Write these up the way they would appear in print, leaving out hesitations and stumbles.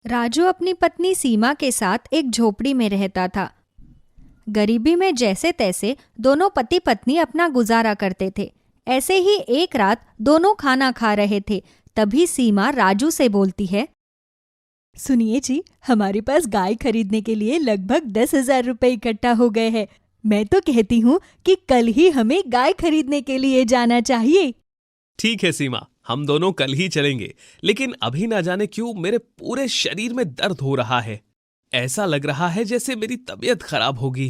राजू अपनी पत्नी सीमा के साथ एक झोपड़ी में रहता था। गरीबी में जैसे तैसे दोनों पति पत्नी अपना गुजारा करते थे। ऐसे ही एक रात दोनों खाना खा रहे थे, तभी सीमा राजू से बोलती है, सुनिए जी, हमारे पास गाय खरीदने के लिए लगभग 10,000 रुपए इकट्ठा हो गए हैं। मैं तो कहती हूँ कि कल ही हमें गाय खरीदने के लिए जाना चाहिए। ठीक है सीमा, हम दोनों कल ही चलेंगे, लेकिन अभी ना जाने क्यों मेरे पूरे शरीर में दर्द हो रहा है। ऐसा लग रहा है जैसे मेरी तबीयत खराब होगी।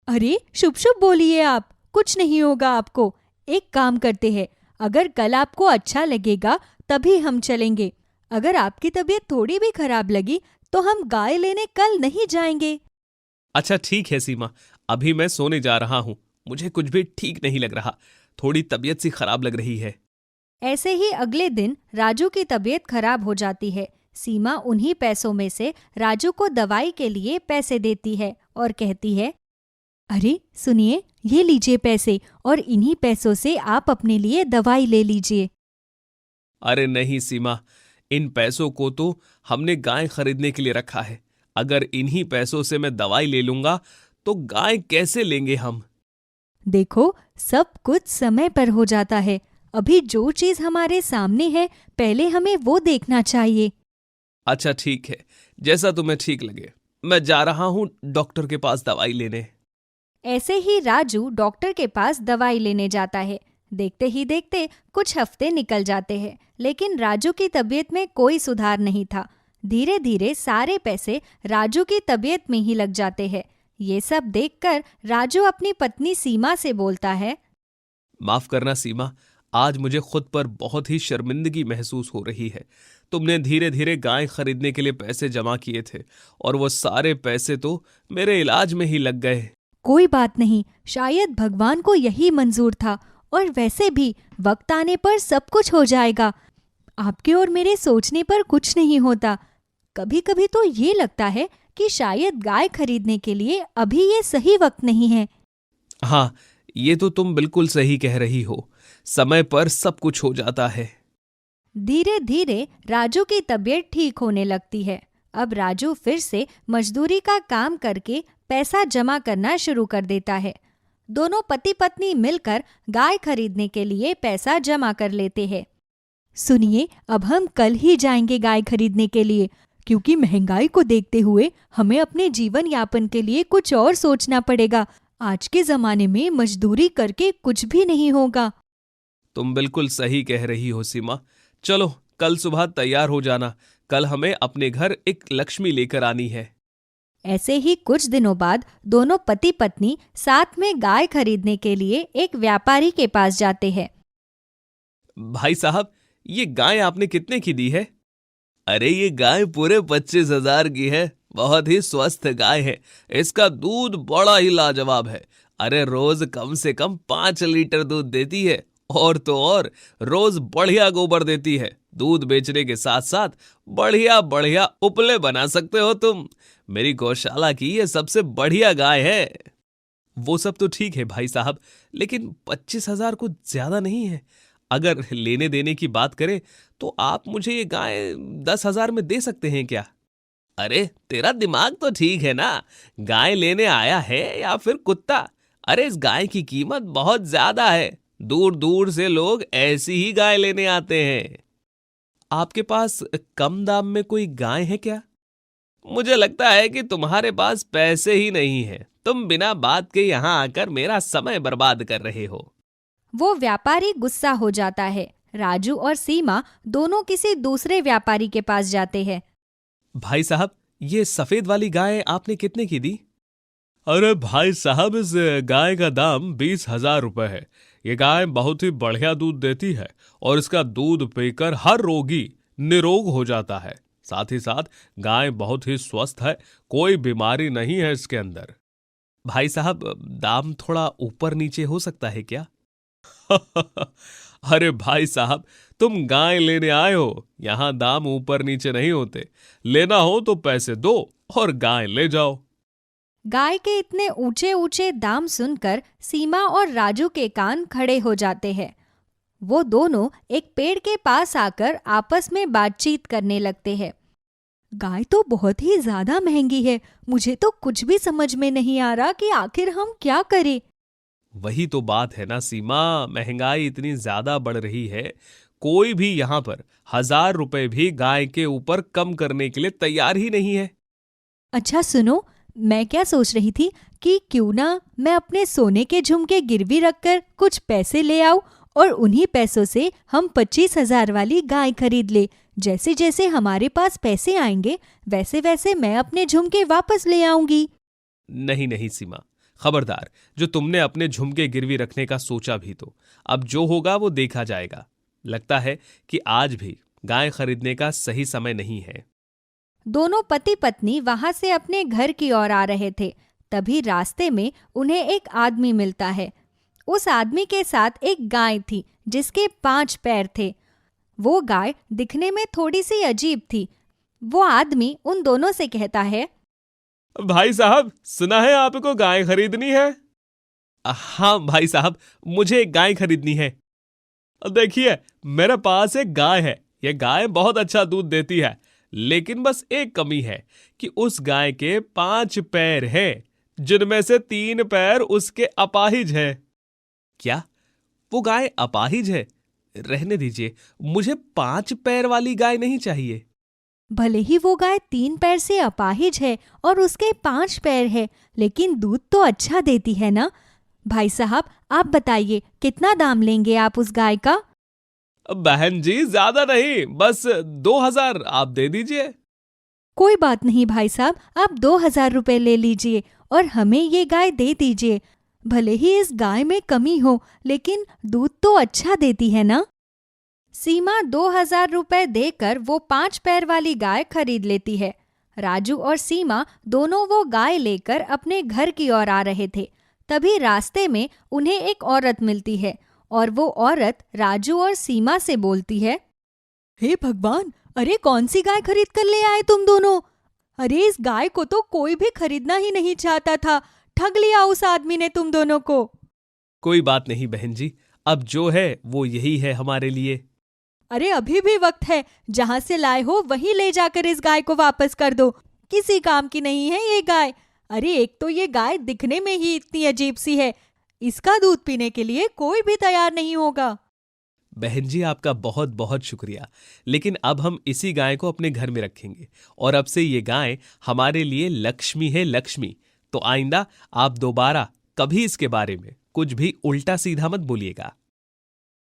अरे शुभ शुभ बोलिए आप, कुछ नहीं होगा आपको। एक काम करते हैं, अगर कल आपको अच्छा लगेगा तभी हम चलेंगे। अगर आपकी तबीयत थोड़ी भी खराब लगी तो हम गाय लेने कल नहीं जाएंगे। अच्छा ठीक है सीमा, अभी मैं सोने जा रहा हूँ। मुझे कुछ भी ठीक नहीं लग रहा, थोड़ी तबीयत सी खराब लग रही है। ऐसे ही अगले दिन राजू की तबीयत खराब हो जाती है। सीमा उन्हीं पैसों में से राजू को दवाई के लिए पैसे देती है और कहती है, अरे सुनिए, ये लीजिए पैसे और इन्हीं पैसों से आप अपने लिए दवाई ले लीजिए। अरे नहीं सीमा, इन पैसों को तो हमने गाय खरीदने के लिए रखा है। अगर इन्हीं पैसों से मैं दवाई ले लूंगा तो गाय कैसे लेंगे हम? देखो, सब कुछ समय पर हो जाता है। अभी जो चीज हमारे सामने है, पहले हमें वो देखना चाहिए। अच्छा ठीक है, जैसा तुम्हें ठीक लगे। मैं जा रहा हूँ डॉक्टर के पास दवाई लेने। ऐसे ही राजू डॉक्टर के पास दवाई लेने जाता है। देखते ही देखते कुछ हफ्ते निकल जाते हैं, लेकिन राजू की तबीयत में कोई सुधार नहीं था। धीरे धीरे सारे पैसे राजू की तबीयत में ही लग जाते हैं। ये सब देखकर राजू अपनी पत्नी सीमा से बोलता है, माफ करना सीमा, आज मुझे खुद पर बहुत ही शर्मिंदगी महसूस हो रही है। तुमने धीरे धीरे गाय खरीदने के लिए पैसे जमा किए थे और वो सारे पैसे तो मेरे इलाज में ही लग गए। कोई बात नहीं, शायद भगवान को यही मंजूर था, और वैसे भी वक्त आने पर सब कुछ हो जाएगा। आपके और मेरे सोचने पर कुछ नहीं होता। कभी कभी तो ये लगता है कि शायद गाय खरीदने के लिए अभी ये सही वक्त नहीं है। हाँ, ये तो तुम बिल्कुल सही कह रही हो। समय पर सब कुछ हो जाता है। धीरे धीरे राजू की तबीयत ठीक होने लगती है। अब राजू फिर से मजदूरी का काम करके पैसा जमा करना शुरू कर देता है। दोनों पति पत्नी मिलकर गाय खरीदने के लिए पैसा जमा कर लेते हैं। सुनिए, अब हम कल ही जाएंगे गाय खरीदने के लिए, क्योंकि महंगाई को देखते हुए हमें अपने जीवन यापन के लिए कुछ और सोचना पड़ेगा। आज के जमाने में मजदूरी करके कुछ भी नहीं होगा। तुम बिल्कुल सही कह रही हो सीमा। चलो कल सुबह तैयार हो जाना, कल हमें अपने घर एक लक्ष्मी लेकर आनी है। ऐसे ही कुछ दिनों बाद दोनों पति पत्नी साथ में गाय खरीदने के लिए एक व्यापारी के पास जाते हैं। भाई साहब, ये गाय आपने कितने की दी है? अरे ये गाय पूरे 25,000 की है। बहुत ही स्वस्थ गाय है। इसका दूध बड़ा ही लाजवाब है। अरे रोज कम से कम 5 लीटर दूध देती है, और तो और रोज बढ़िया गोबर देती है। दूध बेचने के साथ साथ बढ़िया बढ़िया उपले बना सकते हो तुम। मेरी गौशाला की ये सबसे बढ़िया गाय है। वो सब तो ठीक है भाई साहब, लेकिन 25,000 कुछ ज्यादा नहीं है? अगर लेने देने की बात करें तो आप मुझे ये गाय 10,000 में दे सकते हैं क्या? अरे तेरा दिमाग तो ठीक है ना? गाय लेने आया है या फिर कुत्ता? अरे इस गाय की कीमत बहुत ज्यादा है। दूर दूर से लोग ऐसी ही गाय लेने आते हैं। आपके पास कम दाम में कोई गाय है क्या? मुझे लगता है कि तुम्हारे पास पैसे ही नहीं है। तुम बिना बात के यहाँ आकर मेरा समय बर्बाद कर रहे हो। वो व्यापारी गुस्सा हो जाता है। राजू और सीमा दोनों किसी दूसरे व्यापारी के पास जाते हैं। भाई साहब, ये सफेद वाली गाय आपने कितने की दी? अरे भाई साहब, इस गाय का दाम 20,000 रुपए है। ये गाय बहुत ही बढ़िया दूध देती है और इसका दूध पीकर हर रोगी निरोग हो जाता है। साथ ही साथ गाय बहुत ही स्वस्थ है, कोई बीमारी नहीं है इसके अंदर। भाई साहब, दाम थोड़ा ऊपर नीचे हो सकता है क्या? अरे भाई साहब, तुम गाय लेने आए हो, यहां दाम ऊपर नीचे नहीं होते। लेना हो तो पैसे दो और गाय ले जाओ। गाय के इतने ऊंचे ऊंचे दाम सुनकर सीमा और राजू के कान खड़े हो जाते हैं। वो दोनों एक पेड़ के पास आकर आपस में बातचीत करने लगते हैं। गाय तो बहुत ही ज्यादा महंगी है। मुझे तो कुछ भी समझ में नहीं आ रहा कि आखिर हम क्या करें। वही तो बात है ना सीमा, महंगाई इतनी ज्यादा बढ़ रही है, कोई भी यहाँ पर 1,000 रुपए भी गाय के ऊपर कम करने के लिए तैयार ही नहीं है। अच्छा सुनो, मैं क्या सोच रही थी कि क्यों ना मैं अपने सोने के झुमके गिरवी रखकर कुछ पैसे ले आऊं और उन्हीं पैसों से हम 25,000 वाली गाय खरीद ले। जैसे जैसे हमारे पास पैसे आएंगे वैसे वैसे मैं अपने झुमके वापस ले आऊंगी। नहीं नहीं सीमा, खबरदार, जो तुमने अपने झुमके गिरवी रखने का सोचा भी तो अब जो होगा वो देखा जाएगा। लगता है कि आज भी गाय खरीदने का सही समय नहीं है। दोनों पति पत्नी वहां से अपने घर की ओर आ रहे थे। तभी रास्ते में उन्हें एक आदमी मिलता है। उस आदमी के साथ एक गाय थी जिसके 5 पैर थे। वो गाय दिखने में थोड़ी सी अजीब थी। वो आदमी उन दोनों से कहता है, भाई साहब, सुना है आपको गाय खरीदनी है? हाँ भाई साहब, मुझे एक गाय खरीदनी है। देखिए, मेरे पास एक गाय है। यह गाय बहुत अच्छा दूध देती है, लेकिन बस एक कमी है कि उस गाय के 5 पैर हैं, जिनमें से 3 पैर उसके अपाहिज है। क्या वो गाय अपाहिज है? रहने दीजिए, मुझे 5 पैर वाली गाय नहीं चाहिए। भले ही वो गाय 3 पैर से अपाहिज है और उसके 5 पैर है, लेकिन दूध तो अच्छा देती है ना। भाई साहब, आप बताइए कितना दाम लेंगे आप उस गाय का? बहन जी, ज्यादा नहीं, बस 2,000 आप दे दीजिए। कोई बात नहीं भाई साहब, आप 2,000 रुपए ले लीजिए और हमें ये गाय दे दीजिए। भले ही इस गाय में कमी हो, लेकिन दूध तो अच्छा देती है ना। सीमा 2,000 रुपए देकर वो 5 पैर वाली गाय खरीद लेती है। राजू और सीमा दोनों वो गाय लेकर अपने घर की ओर आ रहे थे। तभी रास्ते में उन्हें एक औरत मिलती है और वो औरत राजू और सीमा से बोलती है, हे भगवान, अरे कौन सी गाय खरीद कर ले आए तुम दोनों? अरे इस गाय को तो कोई भी खरीदना ही नहीं चाहता था। ठग लिया उस आदमी ने तुम दोनों को। कोई बात नहीं बहन जी, अब जो है वो यही है हमारे लिए। अरे अभी भी वक्त है, जहां से लाए हो वहीं ले जाकर इस गाय को वापस कर दो। किसी काम की नहीं है ये गाय। अरे एक तो ये गाय दिखने में ही इतनी अजीब सी है, इसका दूध पीने के लिए कोई भी तैयार नहीं होगा। बहन जी, आपका बहुत बहुत शुक्रिया, लेकिन अब हम इसी गाय को अपने घर में रखेंगे और अब से ये गाय हमारे लिए लक्ष्मी है, लक्ष्मी। तो आइंदा आप दोबारा कभी इसके बारे में कुछ भी उल्टा सीधा मत बोलिएगा।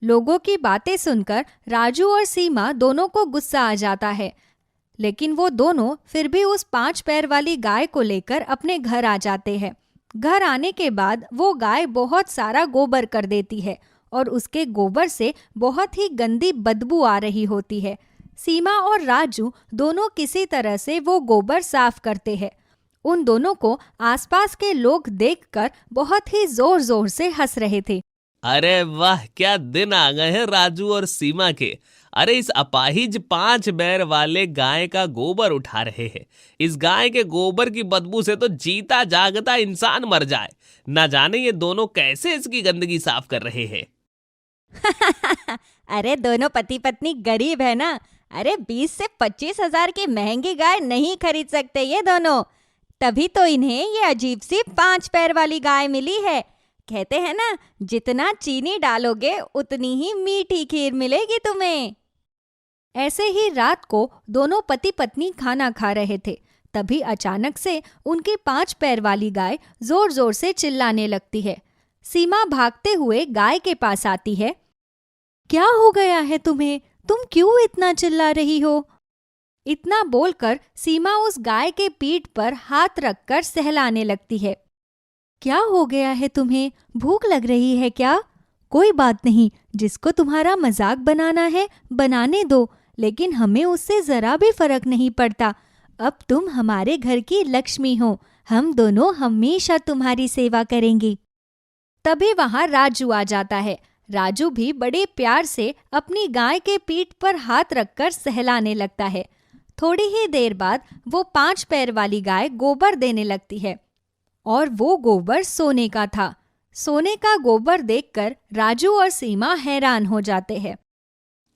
लोगों की बातें सुनकर राजू और सीमा दोनों को गुस्सा आ जाता है, लेकिन वो दोनों फिर भी उस 5 पैर वाली गाय को लेकर अपने घर आ जाते हैं। घर आने के बाद वो गाय बहुत सारा गोबर कर देती है और उसके गोबर से बहुत ही गंदी बदबू आ रही होती है। सीमा और राजू दोनों किसी तरह से वो गोबर साफ करते हैं। उन दोनों को आसपास के लोग देखकर बहुत ही जोर जोर से हंस रहे थे। अरे वाह, क्या दिन आ गए हैं राजू और सीमा के। अरे इस अपाहिज 5 पैर वाले गाय का गोबर उठा रहे हैं। इस गाय के गोबर की बदबू से तो जीता जागता इंसान मर जाए। ना जाने ये दोनों कैसे इसकी गंदगी साफ कर रहे हैं। अरे दोनों पति पत्नी गरीब है ना। अरे 20 से 25,000 की महंगी गाय नहीं खरीद सकते ये दोनों, तभी तो इन्हें ये अजीब सी 5 पैर वाली गाय मिली है। कहते हैं ना, जितना चीनी डालोगे उतनी ही मीठी खीर मिलेगी तुम्हें। ऐसे ही रात को दोनों पति पत्नी खाना खा रहे थे। तभी अचानक से उनकी 5 पैर वाली गाय जोर जोर से चिल्लाने लगती है। सीमा भागते हुए गाय के पास आती है। क्या हो गया है तुम्हें? तुम क्यों इतना चिल्ला रही हो? इतना बोलकर सीमा उस गाय के पीठ पर हाथ रखकर सहलाने लगती है। क्या हो गया है तुम्हें? भूख लग रही है क्या? कोई बात नहीं, जिसको तुम्हारा मजाक बनाना है बनाने दो, लेकिन हमें उससे जरा भी फर्क नहीं पड़ता। अब तुम हमारे घर की लक्ष्मी हो, हम दोनों हमेशा तुम्हारी सेवा करेंगी। तभी वहां राजू आ जाता है। राजू भी बड़े प्यार से अपनी गाय के पीठ पर हाथ रखकर सहलाने लगता है। थोड़ी ही देर बाद वो 5 पैर वाली गाय गोबर देने लगती है और वो गोबर सोने का था। सोने का गोबर देखकर राजू और सीमा हैरान हो जाते हैं।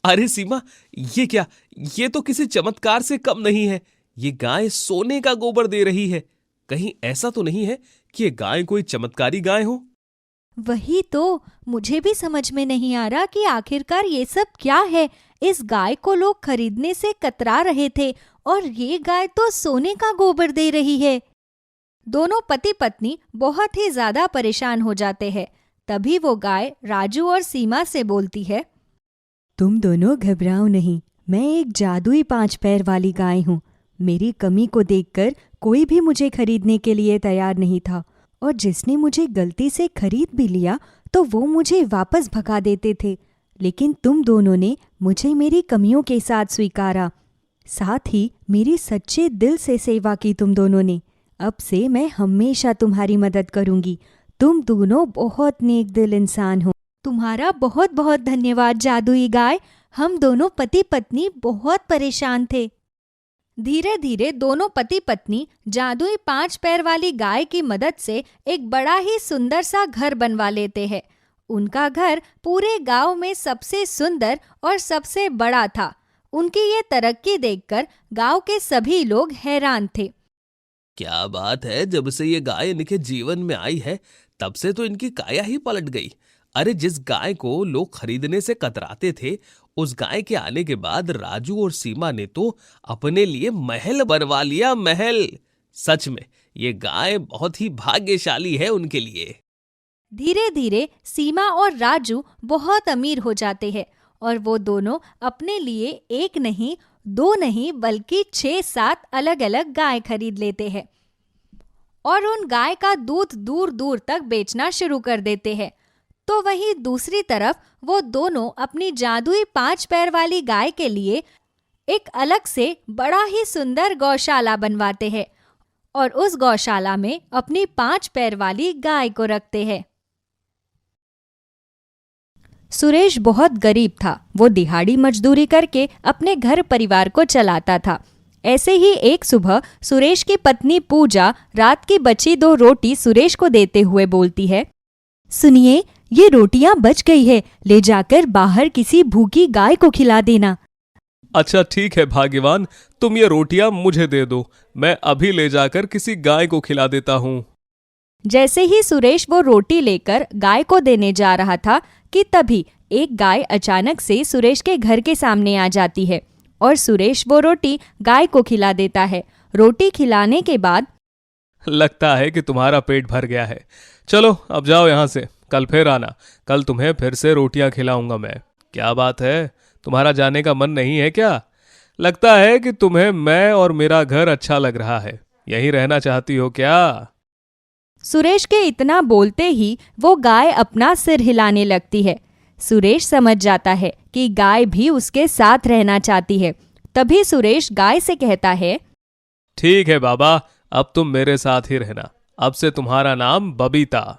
अरे सीमा, ये क्या? ये तो किसी चमत्कार से कम नहीं है। ये गाय सोने का गोबर दे रही है। कहीं ऐसा तो नहीं है कि ये गाय कोई चमत्कारी गाय हो? वही तो, मुझे भी समझ में नहीं आ रहा कि आखिरकार ये सब क्या है। इस गाय को लोग खरीदने से कतरा रहे थे और ये गाय तो सोने का गोबर दे रही है। दोनों पति पत्नी बहुत ही ज्यादा परेशान हो जाते हैं। तभी वो गाय राजू और सीमा से बोलती है, तुम दोनों घबराओ नहीं, मैं एक जादुई 5 पैर वाली गाय हूँ। मेरी कमी को देखकर कोई भी मुझे खरीदने के लिए तैयार नहीं था, और जिसने मुझे गलती से खरीद भी लिया तो वो मुझे वापस भगा देते थे। लेकिन तुम दोनों ने मुझे मेरी कमियों के साथ स्वीकारा, साथ ही मेरी सच्चे दिल से सेवा की तुम दोनों ने। अब से मैं हमेशा तुम्हारी मदद करूंगी। तुम दोनों बहुत नेक दिल इंसान हो। तुम्हारा बहुत बहुत धन्यवाद जादुई गाय। हम दोनों पति पत्नी बहुत परेशान थे। धीरे धीरे दोनों पति पत्नी जादुई 5 पैर वाली गाय की मदद से एक बड़ा ही सुंदर सा घर बनवा लेते हैं। उनका घर पूरे गांव में सबसे सुंदर और सबसे बड़ा था। उनकी ये तरक्की देखकर गांव के सभी लोग हैरान थे। क्या बात है, जब से ये गाय इनके जीवन में आई है तब से तो इनकी काया ही पलट गई। अरे जिस गाय को लोग खरीदने से कतराते थे, उस गाय के आने के बाद राजू और सीमा ने तो अपने लिए महल बनवा लिया, महल। सच में ये गाय बहुत ही भाग्यशाली है उनके लिए। धीरे धीरे सीमा और राजू बहुत अमीर हो जाते हैं और वो दोनों अपने लिए एक नहीं, 2 नहीं बल्कि 6-7 अलग अलग गाय खरीद लेते हैं और उन गाय का दूध दूर दूर तक बेचना शुरू कर देते हैं। तो वहीं दूसरी तरफ वो दोनों अपनी जादुई 5 पैर वाली गाय के लिए एक अलग से बड़ा ही सुंदर गौशाला बनवाते हैं और उस गौशाला में अपनी 5 पैर वाली गाय को रखते हैं। सुरेश बहुत गरीब था। वो दिहाड़ी मजदूरी करके अपने घर परिवार को चलाता था। ऐसे ही एक सुबह सुरेश की पत्नी पूजा रात की बची 2 रोटी सुरेश को देते हुए बोलती है, सुनिए, ये रोटियां बच गई है, ले जाकर बाहर किसी भूखी गाय को खिला देना। अच्छा ठीक है भाग्यवान, तुम ये रोटियां मुझे दे दो, मैं अभी ले जाकर किसी गाय को खिला देता हूँ। जैसे ही सुरेश वो रोटी लेकर गाय को देने जा रहा था कि तभी एक गाय अचानक से सुरेश के घर के सामने आ जाती है और सुरेश वो रोटी गाय को खिला देता है। रोटी खिलाने के बाद, लगता है कि तुम्हारा पेट भर गया है, चलो अब जाओ यहाँ से, कल फिर आना, कल तुम्हें फिर से रोटियां खिलाऊंगा मैं। क्या बात है, तुम्हारा जाने का मन नहीं है क्या? लगता है कि तुम्हें मैं और मेरा घर अच्छा लग रहा है, यहीं रहना चाहती हो क्या? सुरेश के इतना बोलते ही वो गाय अपना सिर हिलाने लगती है। सुरेश समझ जाता है कि गाय भी उसके साथ रहना चाहती है। तभी सुरेश गाय से कहता है, ठीक है बाबा, अब तुम मेरे साथ ही रहना, अब से तुम्हारा नाम बबीता।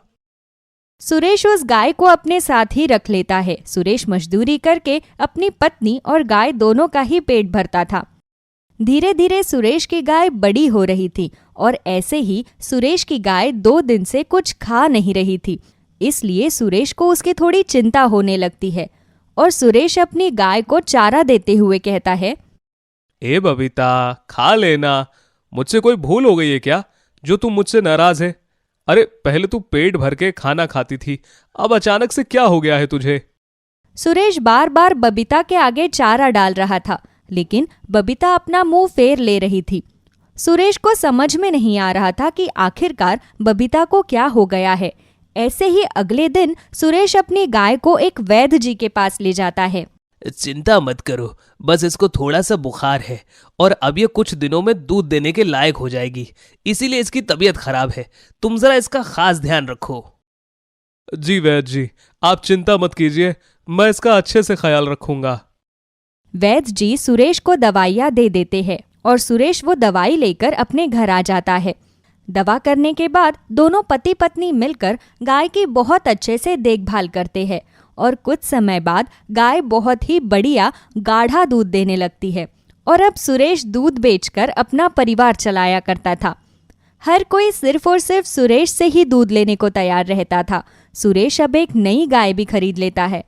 सुरेश उस गाय को अपने साथ ही रख लेता है। सुरेश मजदूरी करके अपनी पत्नी और गाय दोनों का ही पेट भरता था। धीरे धीरे सुरेश की गाय बड़ी हो रही थी और ऐसे ही सुरेश की गाय 2 दिन से कुछ खा नहीं रही थी। इसलिए सुरेश को उसकी थोड़ी चिंता होने लगती है और सुरेश अपनी गाय को चारा देते हुए कहता है, ए बबीता, खा लेना, मुझसे कोई भूल हो गई है क्या जो तुम मुझसे नाराज है? अरे पहले तू पेट भर के खाना खाती थी, अब अचानक से क्या हो गया है तुझे? सुरेश बार बार बबीता के आगे चारा डाल रहा था, लेकिन बबीता अपना मुंह फेर ले रही थी। सुरेश को समझ में नहीं आ रहा था कि आखिरकार बबीता को क्या हो गया है। ऐसे ही अगले दिन सुरेश अपनी गाय को एक वैद्य जी के पास ले जाता है। चिंता मत करो, बस इसको थोड़ा सा बुखार है और अब ये कुछ दिनों में दूध देने के लायक हो जाएगी, इसीलिए इसकी तबीयत खराब है, तुम जरा इसका खास ध्यान रखो। जी वैद्य जी, आप चिंता मत कीजिए, मैं इसका अच्छे से ख्याल रखूंगा। वैद्य जी सुरेश को दवाइयाँ दे देते हैं और सुरेश वो दवाई लेकर अपने घर आ जाता है। दवा करने के बाद दोनों पति पत्नी मिलकर गाय की बहुत अच्छे से देखभाल करते हैं और कुछ समय बाद गाय बहुत ही बढ़िया गाढ़ा दूध देने लगती है और अब सुरेश दूध बेचकर अपना परिवार चलाया करता था। हर कोई सिर्फ और सिर्फ सुरेश से ही दूध लेने को तैयार रहता था। सुरेश अब एक नई गाय भी खरीद लेता है।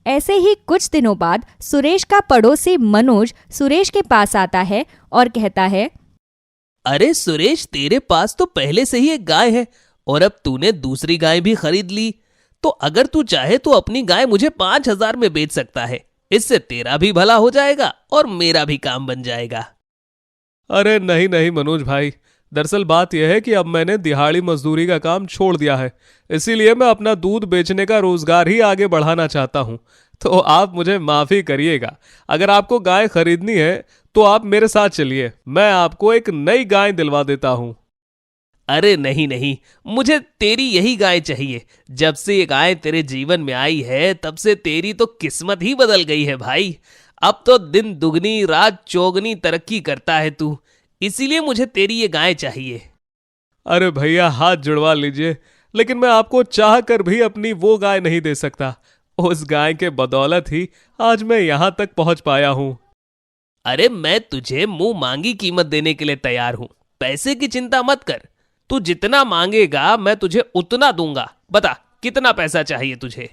ऐसे ही कुछ दिनों बाद सुरेश का पड़ोसी मनोज सुरेश के पास आता है और कहता है, अरे सुरेश, तेरे पास तो पहले से ही एक गाय है और अब तूने दूसरी गाय भी खरीद ली। तो अगर तू चाहे तो अपनी गाय मुझे 5,000 में बेच सकता है। इससे तेरा भी भला हो जाएगा और मेरा भी काम बन जाएगा। अरे नहीं नहीं मनोज भाई, दरअसल बात यह है कि अब मैंने दिहाड़ी मजदूरी का काम छोड़ दिया है। इसीलिए मैं अपना दूध बेचने का रोजगार ही आगे बढ़ाना चाहता हूँ। तो आप मुझे माफी करिएगा। अगर आपको गाय खरीदनी है तो आप मेरे साथ चलिए, मैं आपको एक नई गाय दिलवा देता हूँ। अरे नहीं नहीं, मुझे तेरी यही गाय चाहिए। जब से ये गाय तेरे जीवन में आई है तब से तेरी तो किस्मत ही बदल गई है भाई। अब तो दिन दुगनी रात चौगनी तरक्की करता है तू। इसीलिए मुझे तेरी ये गाय चाहिए। अरे भैया, हाथ जुड़वा लीजिए, लेकिन मैं आपको चाह कर भी अपनी वो गाय नहीं दे सकता। उस गाय के बदौलत ही आज मैं यहां तक पहुंच पाया हूं। अरे मैं तुझे मुंह मांगी कीमत देने के लिए तैयार हूं। पैसे की चिंता मत कर। तू जितना मांगेगा मैं तुझे उतना दूंगा। बता, कितना पैसा चाहिए तुझे?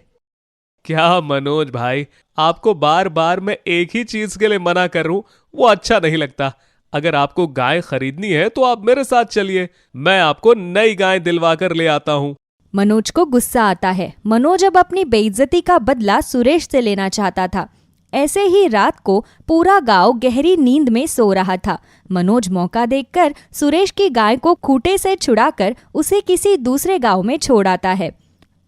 क्या मनोज भाई, आपको बार बार मैं एक ही चीज के लिए मना कर रूं, वो अच्छा नहीं लगता। अगर आपको गाय खरीदनी है तो आप मेरे साथ चलिए, मैं आपको नई गाय दिलवा कर ले आता हूं। मनोज को गुस्सा आता है। मनोज अब अपनी बेइज्जती का बदला सुरेश से लेना चाहता था। ऐसे ही रात को पूरा गांव गहरी नींद में सो रहा था। मनोज मौका देखकर सुरेश की गाय को खूंटे से छुड़ाकर उसे किसी दूसरे गांव में छोड़ आता है।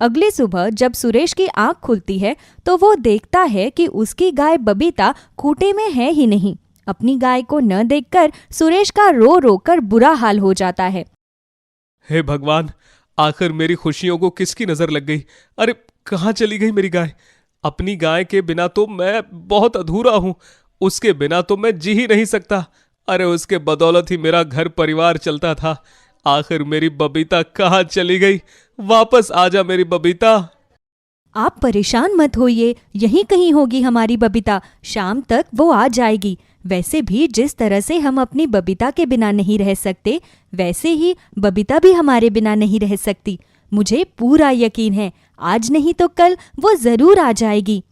अगली सुबह जब सुरेश की आंख खुलती है तो वो देखता है कि उसकी गाय बबीता खूंटे में है ही नहीं। अपनी गाय को न देखकर सुरेश का रो रो कर बुरा हाल हो जाता है। हे भगवान, आखिर मेरी खुशियों को किसकी नजर लग गई? अरे कहाँ चली गई मेरी गाय? अपनी गाय के बिना तो मैं बहुत अधूरा हूं। उसके बिना तो मैं जी ही नहीं सकता। अरे उसके बदौलत ही मेरा घर परिवार चलता था। आखिर मेरी बबीता कहाँ चली गई? वापस आजा मेरी बबीता। आप परेशान मत होइए, यहीं कहीं होगी हमारी बबीता। शाम तक वो आ जाएगी। वैसे भी जिस तरह से हम अपनी बबीता के बिना नहीं रह सकते, वैसे ही बबीता भी हमारे बिना नहीं रह सकती। मुझे पूरा यकीन है, आज नहीं तो कल वो जरूर आ जाएगी।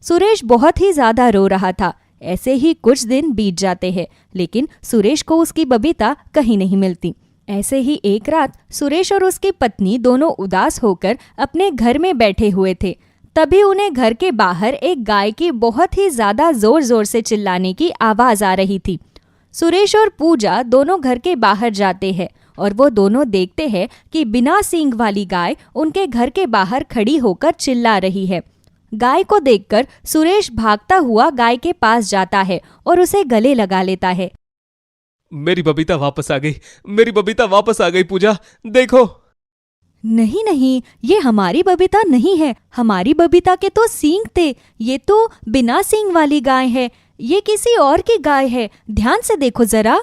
सुरेश बहुत ही ज्यादा रो रहा था। ऐसे ही कुछ दिन बीत जाते हैं, लेकिन सुरेश को उसकी बबीता कहीं नहीं मिलती। ऐसे ही एक रात सुरेश और उसकी पत्नी दोनों उदास होकर अपने घर में बैठे हुए थे। तभी उन्हें घर के बाहर एक गाय की बहुत ही ज्यादा जोर जोर से चिल्लाने की आवाज आ रही थी। सुरेश और पूजा दोनों घर के बाहर जाते हैं और वो दोनों देखते हैं कि बिना सींग वाली गाय उनके घर के बाहर खड़ी होकर चिल्ला रही है। गाय को देखकर सुरेश भागता हुआ गाय के पास जाता है और उसे गले लगा लेता है। मेरी बबीता वापस आ गई, मेरी बबीता वापस आ गई पूजा, देखो। नहीं नहीं, ये हमारी बबीता नहीं है। हमारी बबीता के तो सींग थे, ये तो बिना सींग वाली गाय है। ये किसी और की गाय है, ध्यान से देखो जरा।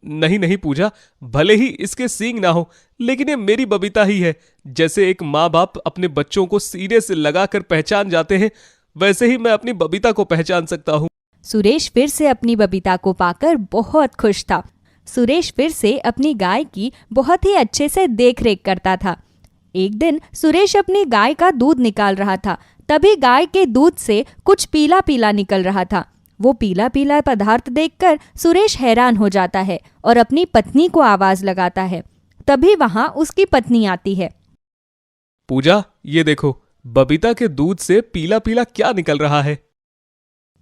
नहीं नहीं पूजा, भले ही इसके सींग ना हो, लेकिन ये मेरी बबीता ही है। जैसे एक माँ बाप अपने बच्चों को सीने से लगाकर पहचान जाते हैं, वैसे ही मैं अपनी बबीता को पहचान सकता हूँ। सुरेश फिर से अपनी बबीता को पाकर बहुत खुश था। सुरेश फिर से अपनी गाय की बहुत ही अच्छे से देखरेख करता था। एक दिन सुरेश अपनी गाय का दूध निकाल रहा था। तभी गाय के दूध से कुछ पीला पीला निकल रहा था। वो पीला पीला पदार्थ देखकर सुरेश हैरान हो जाता है और अपनी पत्नी को आवाज लगाता है। तभी वहां उसकी पत्नी आती है। पूजा, ये देखो, बबीता के दूध से पीला पीला क्या निकल रहा है?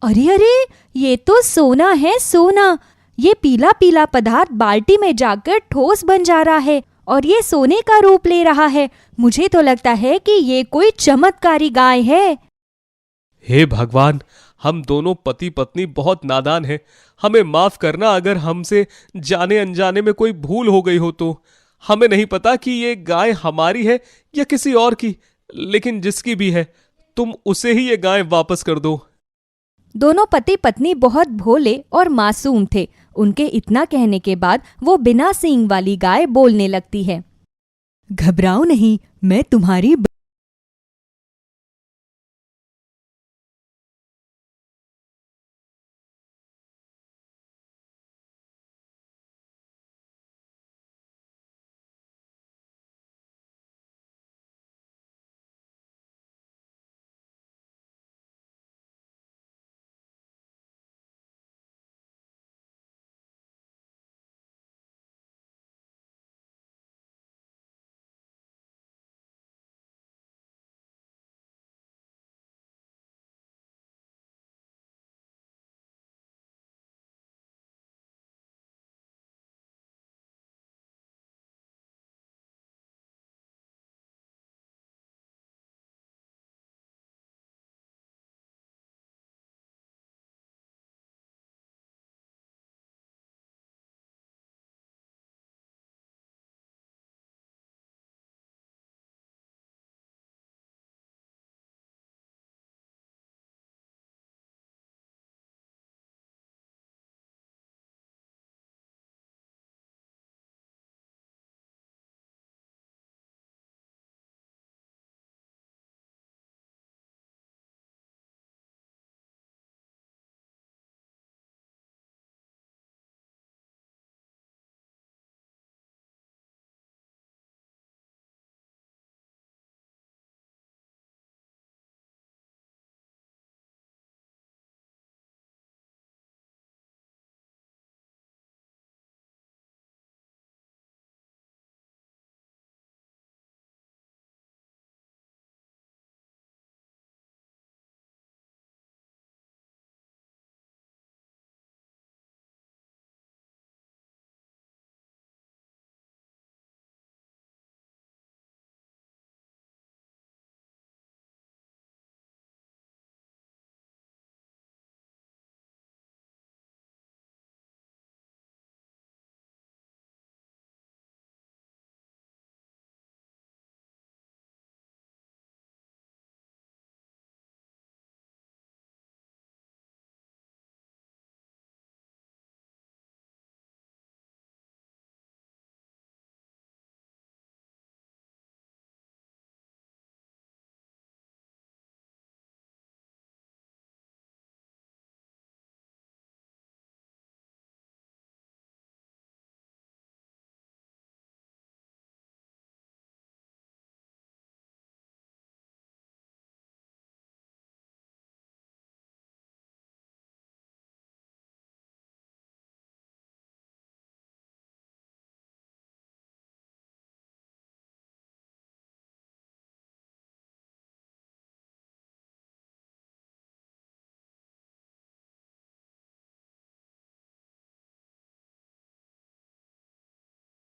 अरे अरे, ये तो सोना है, सोना। ये पीला पीला पदार्थ बाल्टी में जाकर ठोस बन जा रहा है और ये सोने का रूप ले रहा है। मुझे तो लगता है कि ये कोई चमत्कारी गाय है। हे भगवान, हम दोनों पति पत्नी बहुत नादान हैं। हमें माफ करना अगर हमसे जाने अनजाने में कोई भूल हो गई हो तो। हमें नहीं पता कि ये गाय हमारी है या किसी और की, लेकिन जिसकी भी है, तुम उसे ही ये गाय वापस कर दो। दोनों पति पत्नी बहुत भोले और मासूम थे। उनके इतना कहने के बाद वो बिना सींग वाली गाय बोलने लगती है। घबराओ नहीं, मैं तुम्हारी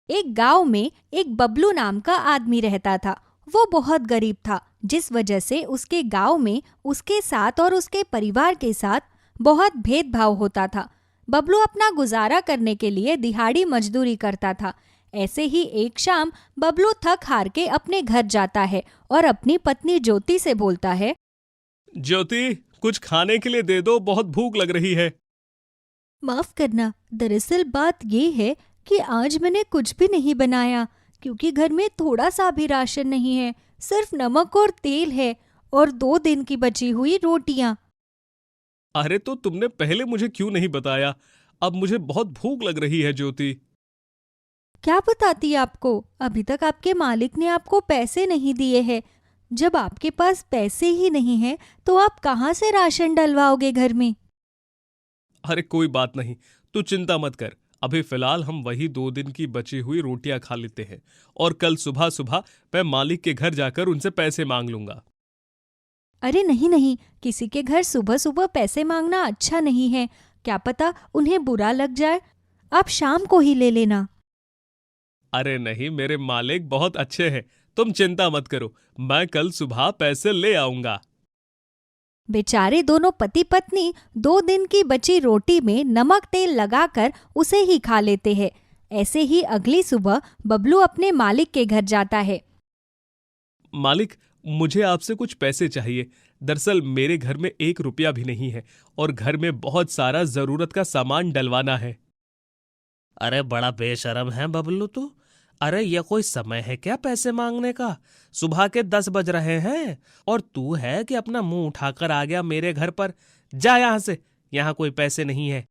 एक गांव में एक बबलू नाम का आदमी रहता था। वो बहुत गरीब था, जिस वजह से उसके गांव में उसके साथ और उसके परिवार के साथ बहुत भेदभाव होता था। बबलू अपना गुजारा करने के लिए दिहाड़ी मजदूरी करता था। ऐसे ही एक शाम बबलू थक हार के अपने घर जाता है और अपनी पत्नी ज्योति से बोलता है, ज्योति, कुछ खाने के लिए दे दो, बहुत भूख लग रही है। माफ करना, दरअसल बात ये है कि आज मैंने कुछ भी नहीं बनाया, क्योंकि घर में थोड़ा सा भी राशन नहीं है। सिर्फ नमक और तेल है और 2 दिन की बची हुई रोटियां। अरे तो तुमने पहले मुझे क्यों नहीं बताया? अब मुझे बहुत भूख लग रही है ज्योति। क्या बताती आपको, अभी तक आपके मालिक ने आपको पैसे नहीं दिए हैं। जब आपके पास पैसे ही नहीं है तो आप कहाँ से राशन डलवाओगे घर में? अरे कोई बात नहीं, तू चिंता मत कर। अभी फिलहाल हम वही 2 दिन की बची हुई रोटियां खा लेते हैं और कल सुबह सुबह मैं मालिक के घर जाकर उनसे पैसे मांग लूंगा। अरे नहीं नहीं, किसी के घर सुबह सुबह पैसे मांगना अच्छा नहीं है। क्या पता उन्हें बुरा लग जाए। आप शाम को ही ले लेना। अरे नहीं, मेरे मालिक बहुत अच्छे हैं, तुम चिंता मत करो, मैं कल सुबह पैसे ले आऊंगा। बेचारे दोनों पति पत्नी 2 दिन की बची रोटी में नमक तेल लगाकर उसे ही खा लेते हैं। ऐसे ही अगली सुबह बबलू अपने मालिक के घर जाता है। मालिक, मुझे आपसे कुछ पैसे चाहिए। दरअसल मेरे घर में 1 रुपया भी नहीं है और घर में बहुत सारा जरूरत का सामान डलवाना है। अरे बड़ा बेशर्म है बबलू तू। अरे ये कोई समय है क्या पैसे मांगने का? सुबह के 10 बज रहे हैं और तू है कि अपना मुंह उठाकर आ गया मेरे घर पर। जा यहां से, यहां कोई पैसे नहीं है।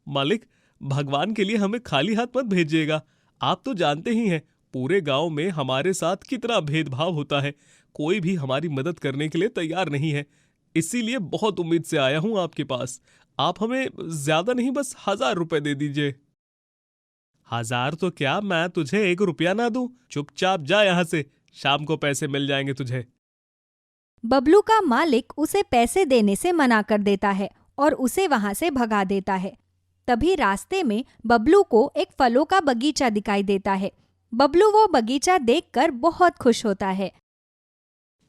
मालिक, भगवान के लिए हमें खाली हाथ मत भेजिएगा। आप तो जानते ही हैं पूरे गांव में हमारे साथ कितना भेदभाव होता है। कोई भी हमारी मदद करने के लिए तैयार नहीं है, इसीलिए बहुत उम्मीद से आया हूं आपके पास। आप हमें ज्यादा नहीं, बस 1000 रुपए दे दीजिए। 1000 तो क्या, मैं तुझे 1 रुपया ना दूं? चुपचाप जा यहां से, शाम को पैसे मिल जाएंगे तुझे। बबलू का मालिक उसे पैसे देने से मना कर देता है और उसे वहां से भगा देता है। तभी रास्ते में बबलू को एक फलों का बगीचा दिखाई देता है। बबलू वो बगीचा देखकर बहुत खुश होता है।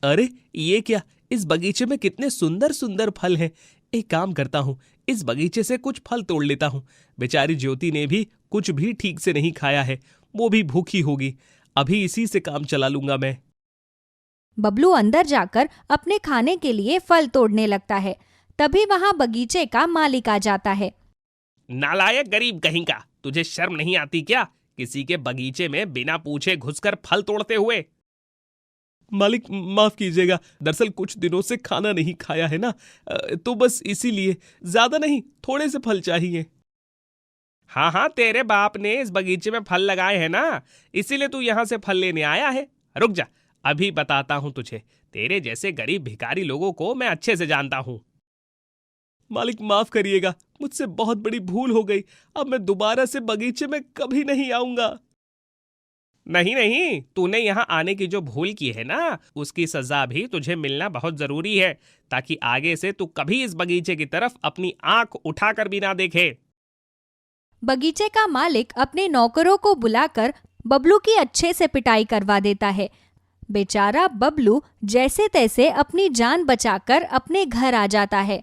अरे ये क्या, इस बगीचे में कितने सुंदर सुंदर फल हैं। एक काम करता हूँ, इस बगीचे से कुछ फल तोड़ लेता हूँ। बेचारी ज्योति ने भी कुछ भी ठीक से नहीं खाया है, वो भी भूखी होगी। अभी इसी से काम चला लूंगा मैं। बबलू अंदर जाकर अपने खाने के लिए फल तोड़ने लगता है। तभी वहां बगीचे का मालिक आ जाता है। नालायक गरीब कहीं का, तुझे शर्म नहीं आती क्या? किसी के बगीचे में बिना पूछे घुसकर फल तोड़ते हुए। मालिक माफ कीजिएगा, दरअसल कुछ दिनों से खाना नहीं खाया है ना, तो बस इसीलिए। ज्यादा नहीं, थोड़े से फल चाहिए। हाँ हाँ, तेरे बाप ने इस बगीचे में फल लगाए हैं ना, इसीलिए तू यहाँ से फल लेने आया है। रुक जा, अभी बताता हूँ तुझे। तेरे जैसे गरीब भिखारी लोगों को मैं अच्छे से जानता हूँ। मालिक माफ करिएगा, मुझसे बहुत बड़ी भूल हो गई। अब मैं दोबारा से बगीचे में कभी नहीं आऊंगा। नहीं नहीं, तूने यहाँ आने की जो भूल की है ना, उसकी सजा भी तुझे मिलना बहुत जरूरी है, ताकि आगे से तू कभी इस बगीचे की तरफ अपनी आंख उठाकर भी ना देखे। बगीचे का मालिक अपने नौकरों को बुलाकर बबलू की अच्छे से पिटाई करवा देता है। बेचारा बबलू जैसे तैसे अपनी जान बचाकर अपने घर आ जाता है।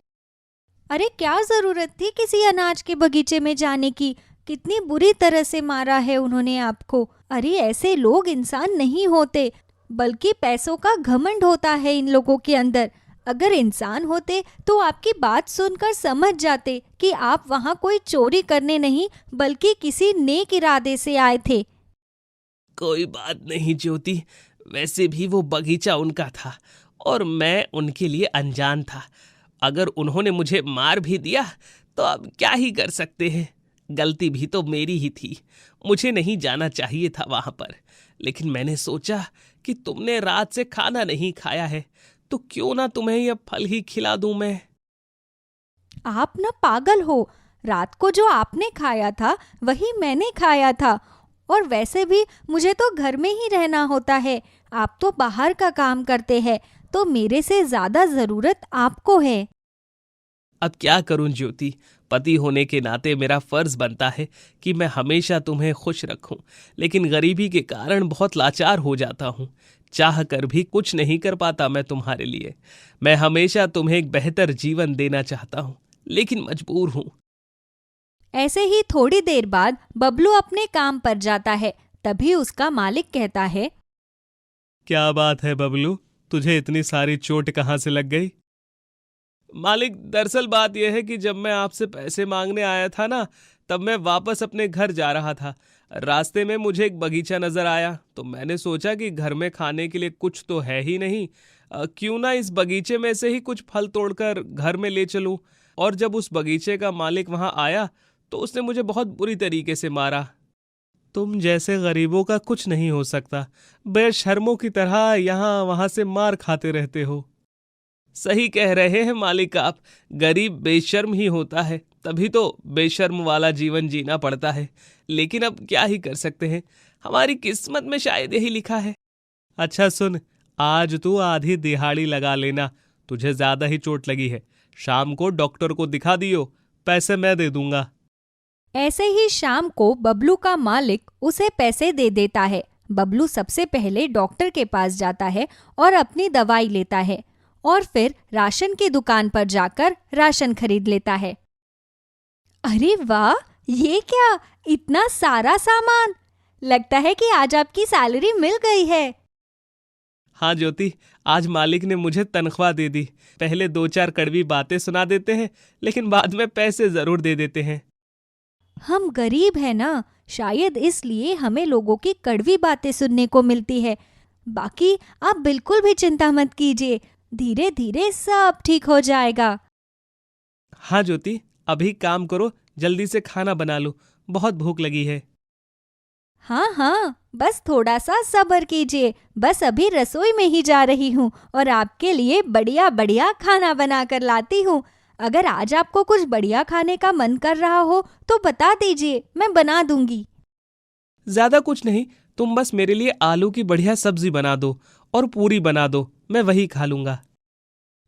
अरे क्या जरूरत थी किसी अनाज के बगीचे में जाने की? कितनी बुरी तरह से मारा है उन्होंने आपको। अरे ऐसे लोग इंसान नहीं होते, बल्कि पैसों का घमंड होता है इन लोगों के अंदर। अगर इंसान होते तो आपकी बात सुनकर समझ जाते कि आप वहाँ कोई चोरी करने नहीं, बल्कि किसी नेक इरादे से आए थे। कोई बात नहीं ज्योति, वैसे भी वो बगीचा उनका था और मैं उनके लिए अनजान था। अगर उन्होंने मुझे मार भी दिया तो अब क्या ही कर सकते हैं। गलती भी तो मेरी ही थी, मुझे नहीं जाना चाहिए था वहां पर। लेकिन मैंने सोचा कि तुमने रात से खाना नहीं खाया है, तो क्यों ना तुम्हें यह फल ही खिला दूं मैं। आप ना पागल हो, रात को जो आपने खाया था वही मैंने खाया था। और वैसे भी मुझे तो घर में ही रहना होता है, आप तो बाहर का काम करते हैं, तो मेरे से ज्यादा जरूरत आपको है। अब क्या करूं ज्योति, पति होने के नाते मेरा फर्ज बनता है कि मैं हमेशा तुम्हें खुश रखूं, लेकिन गरीबी के कारण बहुत लाचार हो जाता हूं। चाह कर भी कुछ नहीं कर पाता मैं तुम्हारे लिए। मैं हमेशा तुम्हें एक बेहतर जीवन देना चाहता हूं, लेकिन मजबूर हूं। ऐसे ही थोड़ी देर बाद बबलू अपने काम पर जाता है। तभी उसका मालिक कहता है, क्या बात है बबलू, तुझे इतनी सारी चोट कहाँ से लग गई? मालिक, दरअसल बात यह है कि जब मैं आपसे पैसे मांगने आया था ना, तब मैं वापस अपने घर जा रहा था। रास्ते में मुझे एक बगीचा नजर आया, तो मैंने सोचा कि घर में खाने के लिए कुछ तो है ही नहीं, क्यों ना इस बगीचे में से ही कुछ फल तोड़कर घर में ले चलूं। और जब उस बगीचे का मालिक वहां आया तो उसने मुझे बहुत बुरी तरीके से मारा। तुम जैसे गरीबों का कुछ नहीं हो सकता, बेशर्मों की तरह यहाँ वहां से मार खाते रहते हो। सही कह रहे हैं मालिक आप, गरीब बेशर्म ही होता है, तभी तो बेशर्म वाला जीवन जीना पड़ता है। लेकिन अब क्या ही कर सकते हैं, हमारी किस्मत में शायद यही लिखा है। अच्छा सुन, आज तू आधी दिहाड़ी लगा लेना, तुझे ज्यादा ही चोट लगी है। शाम को डॉक्टर को दिखा दियो, पैसे मैं दे दूंगा। ऐसे ही शाम को बबलू का मालिक उसे पैसे दे देता है। बबलू सबसे पहले डॉक्टर के पास जाता है और अपनी दवाई लेता है और फिर राशन की दुकान पर जाकर राशन खरीद लेता है। अरे वाह, ये क्या, इतना सारा सामान! लगता है कि आज आपकी सैलरी मिल गई है। हाँ ज्योति, आज मालिक ने मुझे तनख्वाह दे दी। पहले 2-4 कड़वी बातें सुना देते हैं, लेकिन बाद में पैसे जरूर दे देते हैं। हम गरीब हैं ना, शायद इसलिए हमें लोगों की कड़वी बातें सुनने को मिलती है। बाकी आप बिल्कुल भी चिंता मत कीजिए, धीरे धीरे सब ठीक हो जाएगा। हाँ ज्योति, अभी काम करो, जल्दी से खाना बना लो, बहुत भूख लगी है। हाँ हाँ, बस थोड़ा सा सब्र कीजिए, बस अभी रसोई में ही जा रही हूँ और आपके लिए बढ़िया बढ़िया खाना बना कर लाती हूँ। अगर आज आपको कुछ बढ़िया खाने का मन कर रहा हो तो बता दीजिए, मैं बना दूंगी। ज्यादा कुछ नहीं, तुम बस मेरे लिए आलू की बढ़िया सब्जी बना दो और पूरी बना दो, मैं वही खा लूंगा।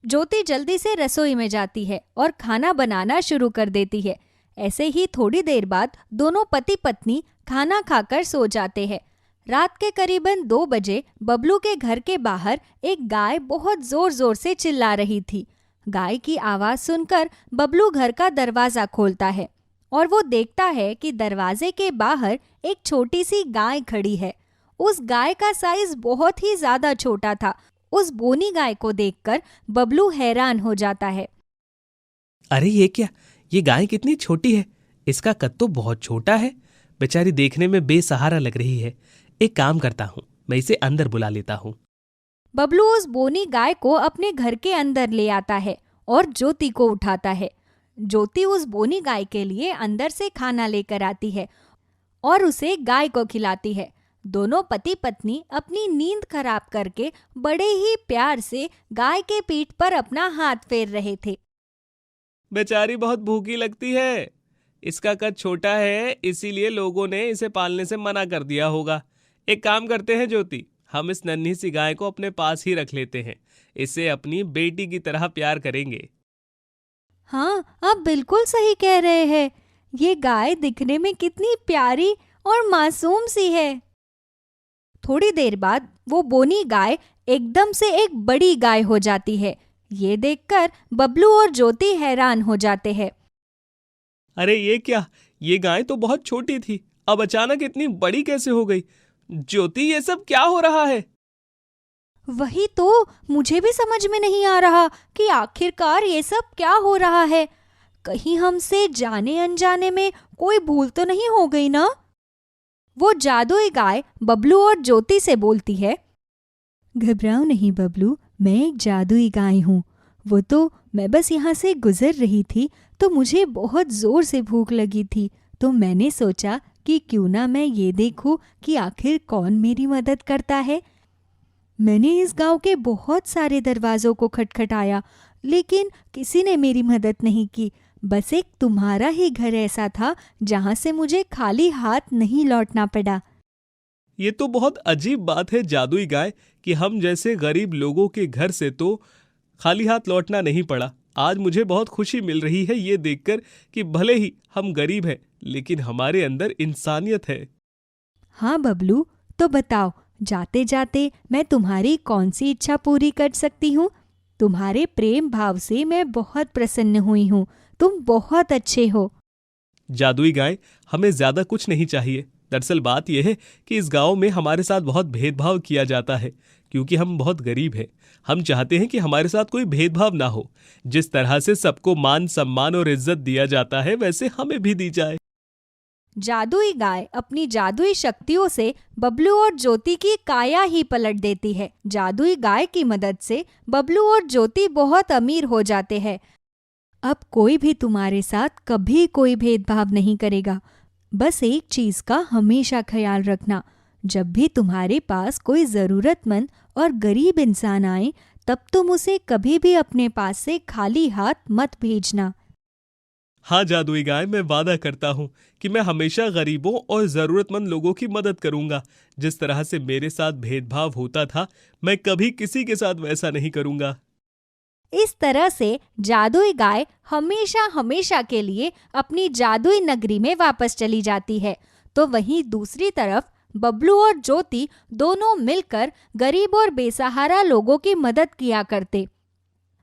ज्योति जल्दी से रसोई में जाती है और खाना बनाना शुरू कर देती है। ऐसे ही थोड़ी देर बाद दोनों पति पत्नी खाना खाकर सो जाते हैं। रात के करीबन 2 बजे बबलू के घर के बाहर एक गाय बहुत जोर जोर से चिल्ला रही थी। गाय की आवाज सुनकर बबलू घर का दरवाजा खोलता है और वो देखता है कि दरवाजे के बाहर एक छोटी सी गाय खड़ी है। उस गाय का साइज बहुत ही ज्यादा छोटा था। उस बोनी गाय को देखकर बबलू हैरान हो जाता है। अरे ये क्या, ये गाय कितनी छोटी है, इसका कद तो बहुत छोटा है। बेचारी देखने में बेसहारा लग रही है। एक काम करता हूँ, मैं इसे अंदर बुला लेता हूँ। बबलू उस बोनी गाय को अपने घर के अंदर ले आता है और ज्योति को उठाता है। ज्योति उस बोनी गाय के लिए अंदर से खाना लेकर आती है और उसे गाय को खिलाती है। दोनों पति पत्नी अपनी नींद खराब करके बड़े ही प्यार से गाय के पीठ पर अपना हाथ फेर रहे थे। बेचारी बहुत भूखी लगती है, इसका कद छोटा है, इसीलिए लोगों ने इसे पालने से मना कर दिया होगा। एक काम करते हैं ज्योति, हम इस नन्ही सी गाय को अपने पास ही रख लेते हैं, इसे अपनी बेटी की तरह प्यार करेंगे। हाँ, आप बिल्कुल सही कह रहे हैं। ये गाय दिखने में कितनी प्यारी और मासूम सी है। थोड़ी देर बाद वो बोनी गाय एकदम से एक बड़ी गाय हो जाती है। ये देखकर बबलू और ज्योति हैरान हो जाते हैं। अरे ये क्या, ये गाय तो बहुत छोटी थी, अब अचानक इतनी बड़ी कैसे हो गई? ज्योति, ये सब क्या हो रहा है? वही तो मुझे भी समझ में नहीं आ रहा कि आखिरकार ये सब क्या हो रहा है। कहीं हमसे जाने अनजाने में कोई भूल तो नहीं हो गई ना? वो जादुई गाय बबलू और ज्योति से बोलती है, घबराओ नहीं बबलू, मैं एक जादुई गाय हूँ। वो तो मैं बस यहाँ से गुजर रही थी तो मुझे बहुत जोर से भूख लगी थी, तो मैंने सोचा कि क्यों ना मैं ये देखूं कि आखिर कौन मेरी मदद करता है। मैंने इस गांव के बहुत सारे दरवाजों को खटखटाया, लेकिन किसी ने मेरी मदद नहीं की। बस एक तुम्हारा ही घर ऐसा था जहां से मुझे खाली हाथ नहीं लौटना पड़ा। ये तो बहुत अजीब बात है जादुई गाय, कि हम जैसे गरीब लोगों के घर से तो खाली हाथ लौटना नहीं पड़ा। आज मुझे बहुत खुशी मिल रही है ये देखकर कि भले ही हम गरीब हैं, लेकिन हमारे अंदर इंसानियत है। हाँ बबलू, तो बताओ, जाते जाते मैं तुम्हारी कौन सी इच्छा पूरी कर सकती हूँ? तुम्हारे प्रेम भाव से मैं बहुत प्रसन्न हुई हूँ। तुम बहुत अच्छे हो। जादुई गाय, हमें ज्यादा कुछ नहीं चाहिए। दरअसल बात यह है कि इस गांव में हमारे साथ बहुत भेदभाव किया जाता है, क्योंकि हम बहुत गरीब हैं। हम चाहते हैं कि हमारे साथ कोई भेदभाव ना हो। जिस तरह से सबको मान सम्मान और इज्जत दिया जाता है, वैसे हमें भी दी जाए। जादुई गाय अपनी जादुई शक्तियों से बबलू और ज्योति की काया ही पलट देती है। जादुई गाय की मदद से बबलू और ज्योति बहुत अमीर हो जाते हैं। अब कोई भी तुम्हारे साथ कभी कोई भेदभाव नहीं करेगा। बस एक चीज का हमेशा ख्याल रखना, जब भी तुम्हारे पास कोई जरूरतमंद और गरीब इंसान आए, तब तुम उसे कभी भी अपने पास से खाली हाथ मत भेजना। हाँ जादुई गाय, मैं वादा करता हूँ कि मैं हमेशा गरीबों और जरूरतमंद लोगों की मदद करूंगा। जिस तरह से मेरे साथ भेदभाव होता था, मैं कभी किसी के साथ वैसा नहीं करूंगा। इस तरह से जादुई गाय हमेशा हमेशा के लिए अपनी जादुई नगरी में वापस चली जाती है। तो वहीं दूसरी तरफ बबलू और ज्योति दोनों मिलकर गरीब और बेसहारा लोगों की मदद किया करते।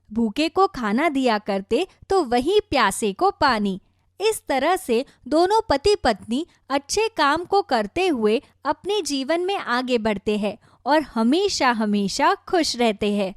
भूखे को खाना दिया करते तो वहीं प्यासे को पानी। इस तरह से दोनों पति पत्नी अच्छे काम को करते हुए अपने जीवन में आगे बढ़ते हैं और हमेशा हमेशा खुश रहते हैं।